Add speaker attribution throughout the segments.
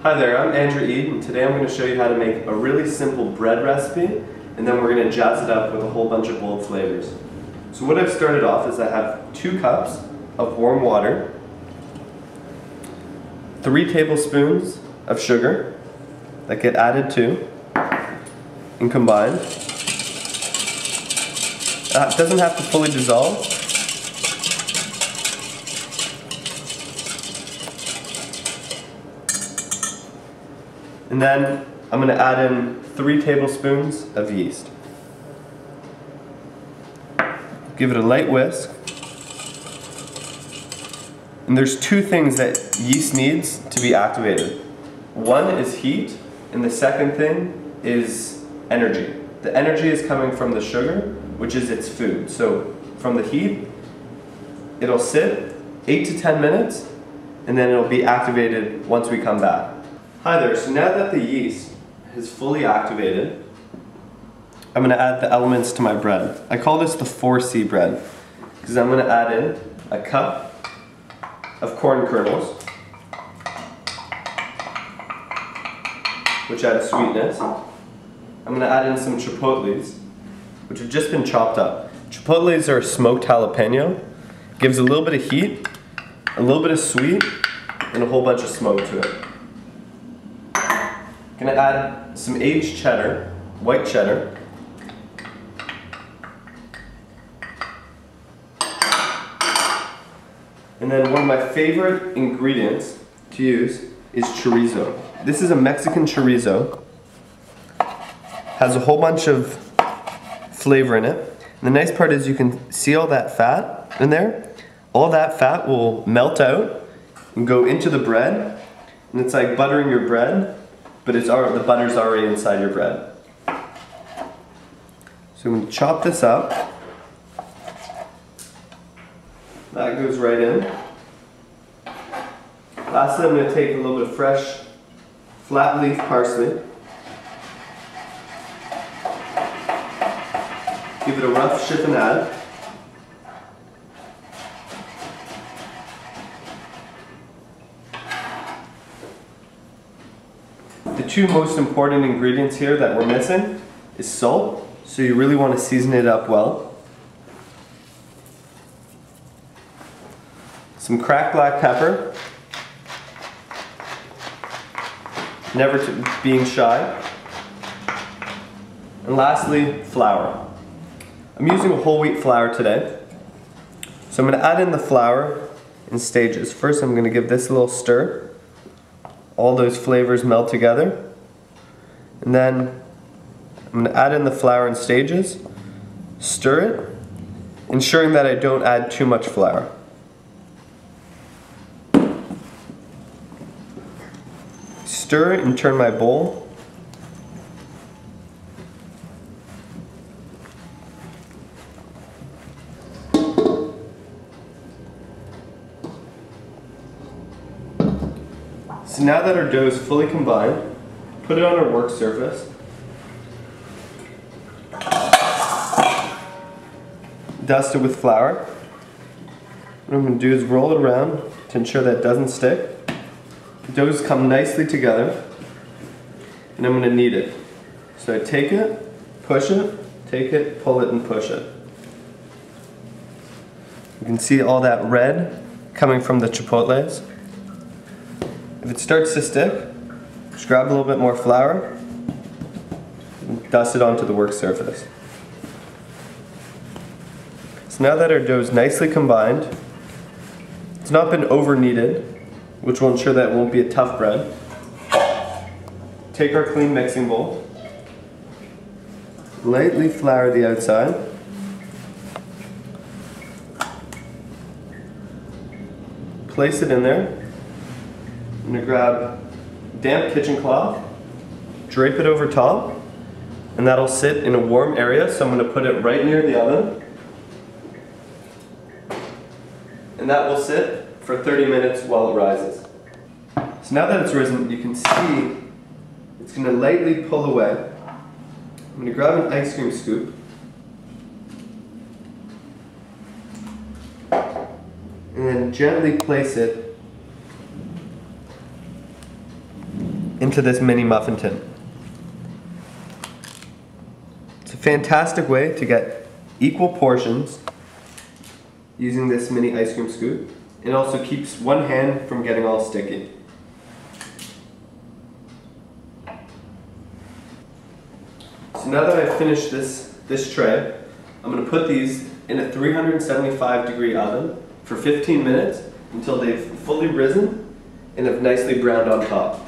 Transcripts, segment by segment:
Speaker 1: Hi there, I'm Andrew Ede, and today I'm going to show you how to make a really simple bread recipe, and then we're going to jazz it up with a whole bunch of bold flavors. So what I've started off is I have 2 cups of warm water, 3 tablespoons of sugar that get added to and combined. It doesn't have to fully dissolve. And then I'm going to add in 3 tablespoons of yeast. Give it a light whisk. And there's 2 things that yeast needs to be activated. One is heat, and the second thing is energy. The energy is coming from the sugar, which is its food. So from the heat, it'll sit 8 to 10 minutes, and then it'll be activated once we come back. Hi there, so now that the yeast is fully activated, I'm going to add the elements to my bread. I call this the 4C bread, because I'm going to add in a cup of corn kernels, which add sweetness. I'm going to add in some chipotles, which have just been chopped up. Chipotles are smoked jalapeno. Gives a little bit of heat, a little bit of sweet, and a whole bunch of smoke to it. I'm going to add some aged cheddar, white cheddar. And then one of my favorite ingredients to use is chorizo. This is a Mexican chorizo. Has a whole bunch of flavor in it. And the nice part is you can see all that fat in there. All that fat will melt out and go into the bread. And it's like buttering your bread, but the butter's already inside your bread. So I'm going to chop this up. That goes right in. Lastly, I'm going to take a little bit of fresh flat leaf parsley. Give it a rough chiffonade. The 2 most important ingredients here that we're missing is salt, so you really want to season it up well. Some cracked black pepper, never being shy. And lastly, flour. I'm using a whole wheat flour today. So I'm going to add in the flour in stages. First I'm going to give this a little stir. All those flavors melt together. And then I'm going to add in the flour in stages, stir it, ensuring that I don't add too much flour. Stir and turn my bowl. So now that our dough is fully combined, put it on our work surface. Dust it with flour. What I'm going to do is roll it around to ensure that it doesn't stick. The doughs come nicely together, and I'm going to knead it. So I take it, push it, take it, pull it, and push it. You can see all that red coming from the chipotles. If it starts to stick, just grab a little bit more flour and dust it onto the work surface. So now that our dough is nicely combined, it's not been over kneaded, which will ensure that it won't be a tough bread. Take our clean mixing bowl, lightly flour the outside, place it in there. I'm going to grab damp kitchen cloth, drape it over top, and that'll sit in a warm area, so I'm going to put it right near the oven. And that will sit for 30 minutes while it rises. So now that it's risen, you can see it's going to lightly pull away. I'm going to grab an ice cream scoop and then gently place it into this mini muffin tin. It's a fantastic way to get equal portions using this mini ice cream scoop. It also keeps one hand from getting all sticky. So now that I've finished this tray, I'm going to put these in a 375-degree oven for 15 minutes until they've fully risen and have nicely browned on top.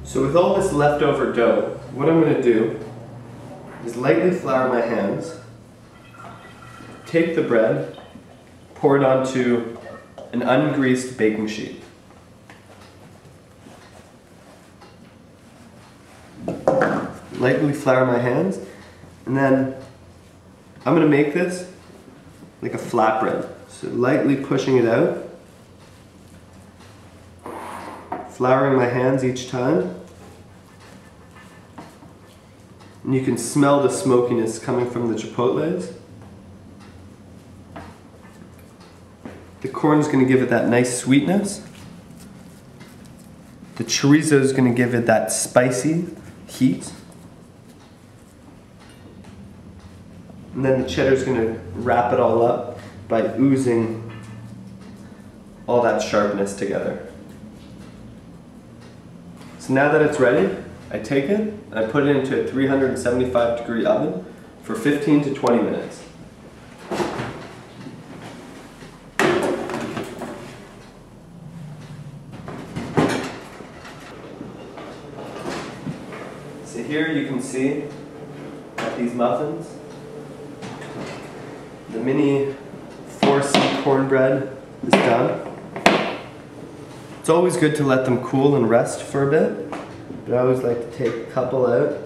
Speaker 1: So with all this leftover dough, what I'm going to do is lightly flour my hands, take the bread, pour it onto an ungreased baking sheet. Lightly flour my hands, and then I'm going to make this like a flatbread. So lightly pushing it out, flouring my hands each time. And you can smell the smokiness coming from the chipotles. The corn is going to give it that nice sweetness. The chorizo is going to give it that spicy heat. And then the cheddar is going to wrap it all up by oozing all that sharpness together. So now that it's ready, I take it and I put it into a 375-degree oven for 15 to 20 minutes. So here you can see that these muffins, the mini 4C cornbread is done. It's always good to let them cool and rest for a bit, but I always like to take a couple out,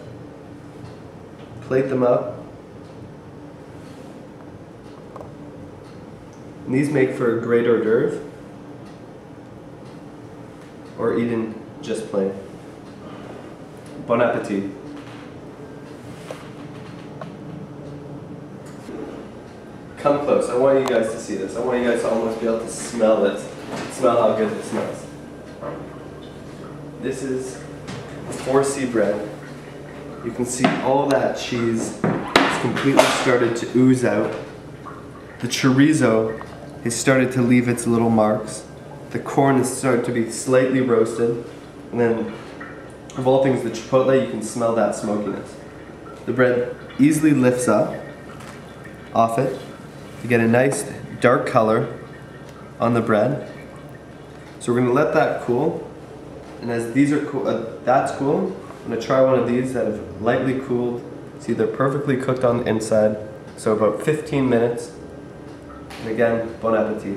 Speaker 1: plate them up. And these make for a great hors d'oeuvre, or eaten just plain. Bon appetit. Come close, I want you guys to see this. I want you guys to almost be able to smell it. Smell how good it smells. This is 4C bread. You can see all that cheese has completely started to ooze out. The chorizo has started to leave its little marks. The corn has started to be slightly roasted. And then, of all things, the chipotle, you can smell that smokiness. The bread easily lifts up off it to get a nice dark color on the bread. So we're going to let that cool. And as these are cool, that's cool, I'm going to try one of these that have lightly cooled. It's either perfectly cooked on the inside, so about 15 minutes. And again, bon appetit.